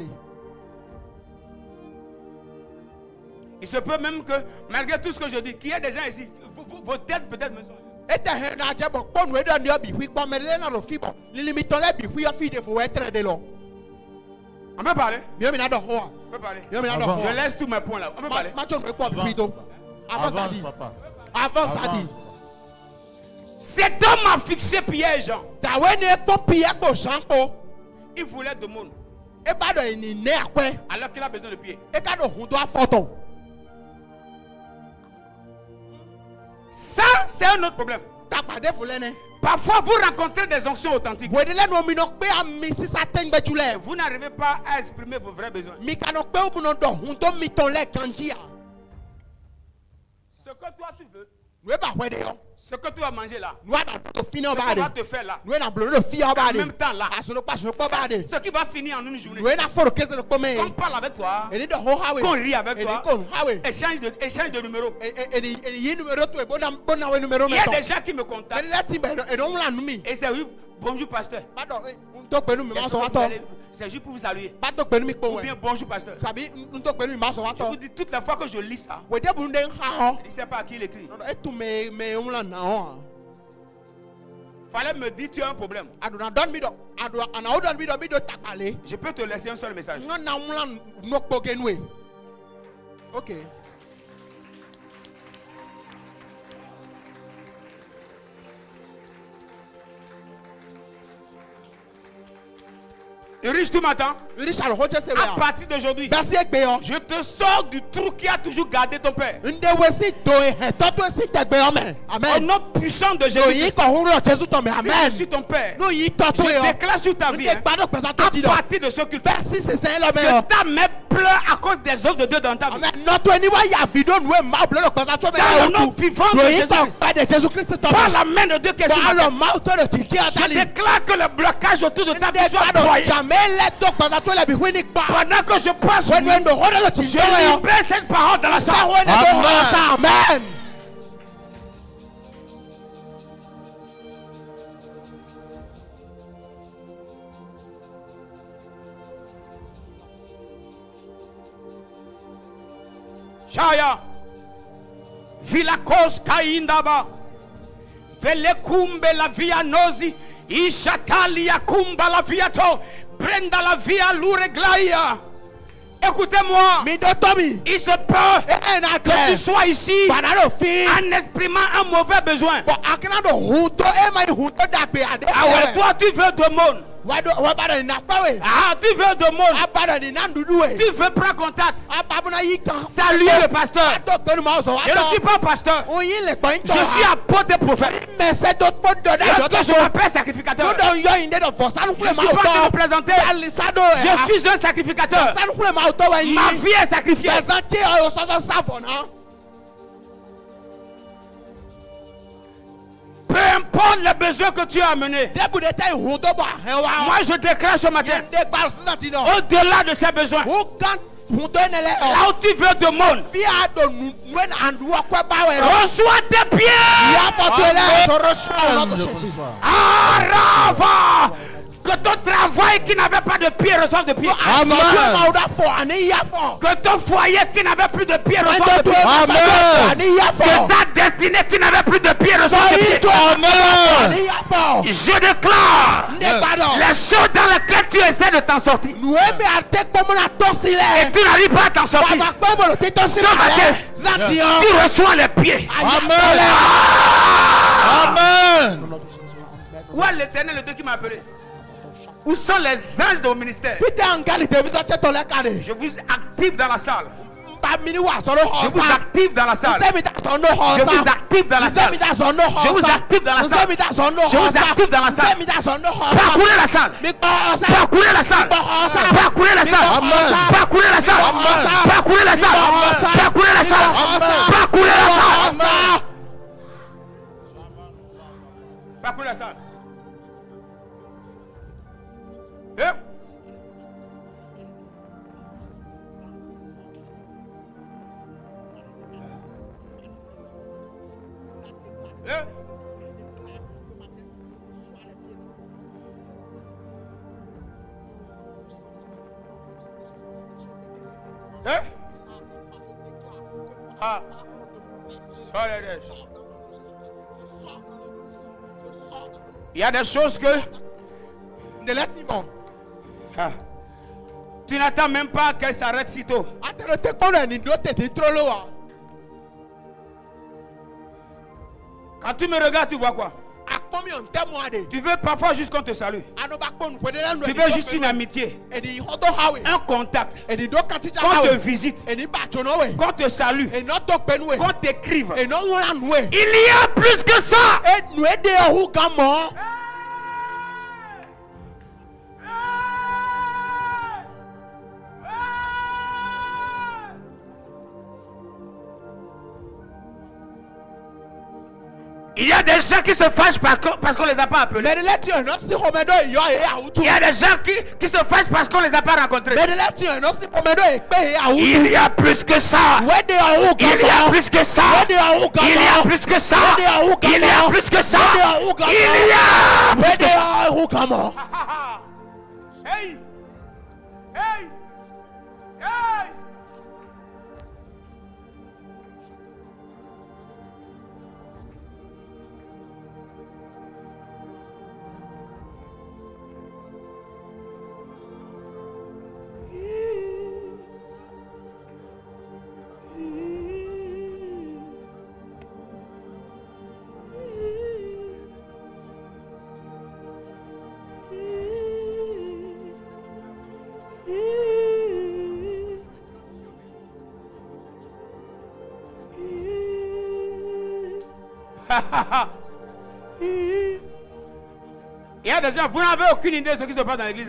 Il se peut même que, malgré tout ce que je dis, qu'il y ait des gens ici, vos têtes peut-être me sont. On peut parler? On peut parler? Je laisse tous mes points là. On peut parler? Avance, papa. Avance, Tati. Cet homme a fixé piège. Il voulait de monde. Alors qu'il a besoin de pieds. Ça, c'est un autre problème. Parfois, vous rencontrez des onctions authentiques. Vous n'arrivez pas à exprimer vos vrais besoins. Ce que toi tu veux, ce que tu vas manger là, ce qu'on va te faire là, en même temps là, ce qui va finir en une journée, qu'on parle avec toi, qu'on rit avec toi, échange de numéros. Il y a des gens qui me contactent et c'est oui, bonjour pasteur. C'est juste pour vous saluer. Ou bien bonjour pasteur. Je vous dis toutes les fois que je lis ça, je ne sais pas à qui il écrit. Fallait me dire tu as un problème. Je peux te laisser un seul message. Ok. Riche, tu m'entends? À partir d'aujourd'hui, je te sors du trou qui a toujours gardé ton père. Au nom puissant de Jésus, je suis ton père. Je déclare sur ta vie, à partir de ce culte, que ta mère pleure à cause des œuvres de Dieu dans ta vie. Dans le nom vivant de Jésus-Christ, par la main de Dieu qui est sur ta vie, je déclare que le blocage autour de ta vie soit broyé. Pendant que je passe, je libère cette parole dans la salle. Amen. Chaya Vilakos Kaindaba Velekumbe la via nozi Ishatali Yakumba la viato Brenda la via Lureglaia. Écoutez-moi, il se peut que tu sois ici en exprimant un mauvais besoin. Alors toi tu veux de monde. Ah, tu veux de monde. Tu veux prendre contact. Saluer le pasteur. Je ne suis pas pasteur. Je suis apôtre et prophète. Lorsque je m'appelle sacrificateur, je ne suis pas de me présenter. Je suis un sacrificateur. Ma vie est sacrifiée. Peu importe les besoins que tu as amenés, moi je déclare ce matin, au-delà de ces besoins, Là où tu veux de monde. Reçois tes pieds. Arava. Que ton travail qui n'avait pas de pied reçoive de pied. Amen. Que ton foyer qui n'avait plus de pied reçoive de pied. Amen. Que ta destinée qui n'avait plus de pied reçoive de pied. Amen. Je déclare les choses dans lesquelles tu essaies de t'en sortir. Et tu n'arrives pas à t'en sortir. Ce matin, tu reçois les pieds. Amen. Amen. Où est l'Éternel, le Dieu qui m'a appelé? Où sont les anges de mon ministère? Je vous active dans la salle. Je vous active dans la salle. Je vous active dans la salle. Je vous active dans la salle. Je vous active dans la salle. Parcourez la salle. Parcourez la salle. Parcourez la salle. Parcourez la salle. Parcourez la salle. Parcourez la salle. Parcourez la salle. Parcourez la salle. Hein? Hein? Hein? Ah. Il y a des choses que tu n'attends même pas qu'elle s'arrête si tôt. Quand tu me regardes, tu vois quoi? Tu veux parfois juste qu'on te salue. Tu veux juste une amitié, un contact, qu'on te visite, qu'on te salue, qu'on t'écrive. Il y a plus que ça. Il y a des gens qui se fâchent parce qu'on ne les a pas appelés. Il y a des gens qui se fâchent parce qu'on ne les a pas rencontrés. Il y a plus que ça. Il y a plus que ça. Il y a plus que ça. Il y a plus que ça. Il y a plus que ça. Hey! Hey! Hey! Il y a des gens, vous n'avez aucune idée de ce qui se passe dans l'église.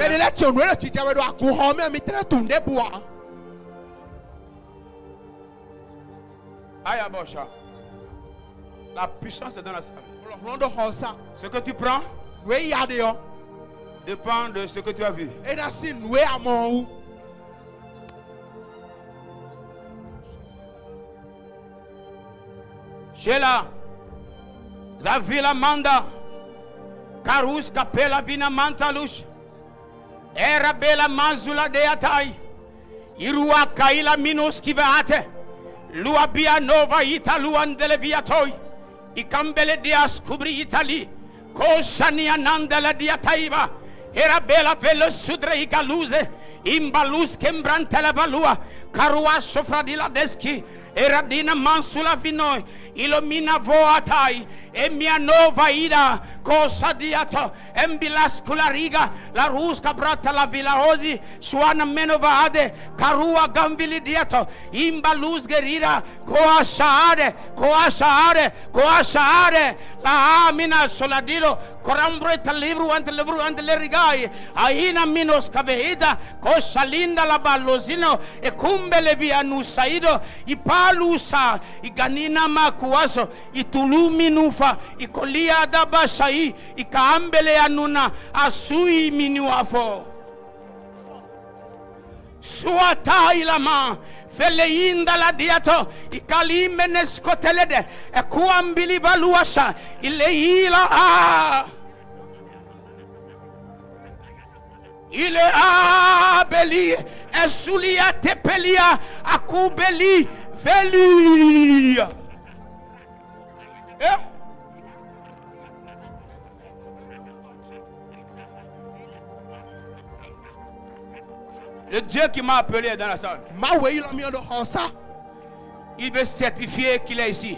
La puissance est dans la salle. Ce que tu prends dépend de ce que tu as vu. Sheila, Zavila Manda, Karus Kapela Vina Mantalush, Era Bela Manzula Deatai, Irua Kaila Minos Kivaate, Luabia Nova Italuan Deleviatoi, Ikambele Dias Kubri Itali, Kosani Ananda la Diataiva, Era Bela Velo Sudre Ikaluze, Imbalus Kembrante la Valua, Karua Sofradila Deski, Eradina Mansula Vinoi, Ilomina Voatai, Emia Nova Ida, Cosa Diato, Embilas Kulariga, La Rusca Brata la Villa Osi, Suana Menova Ade, Karua Gambili Diato, Imbalus Gerira, Coashaare, La Amina Soladilo, Corambreta livro ante le rigai, Aina Minos Caveida, Cosa Linda la Ballosino, e Cumbele via Nusaido, I Palusa, I Ganina Macuaso, I Tulumi Nufa, I Colia da Basai, I Cambele Anuna, Asui Minuafo. Suata ilama. Feleinda la diato. Ikalime neskotelede. Ekuambili valuasa. Ileila. Il est abeli, esulia tepelia, akubeli, veli. Le Dieu qui m'a appelé est dans la salle. Il veut certifier qu'il est ici.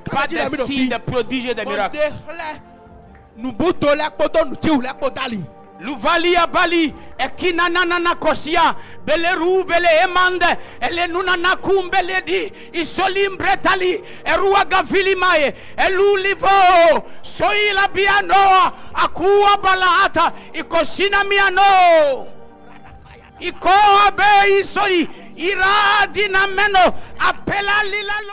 Pas des signes, des prodiges et des miracles. Luvali abali ekinanana kosia beleru vele emande ele nunana kumbele di isolim bretali erua gavili mae elulivo soila biano akua balata ikosina miano iko abe isori iradina meno apela lilalo.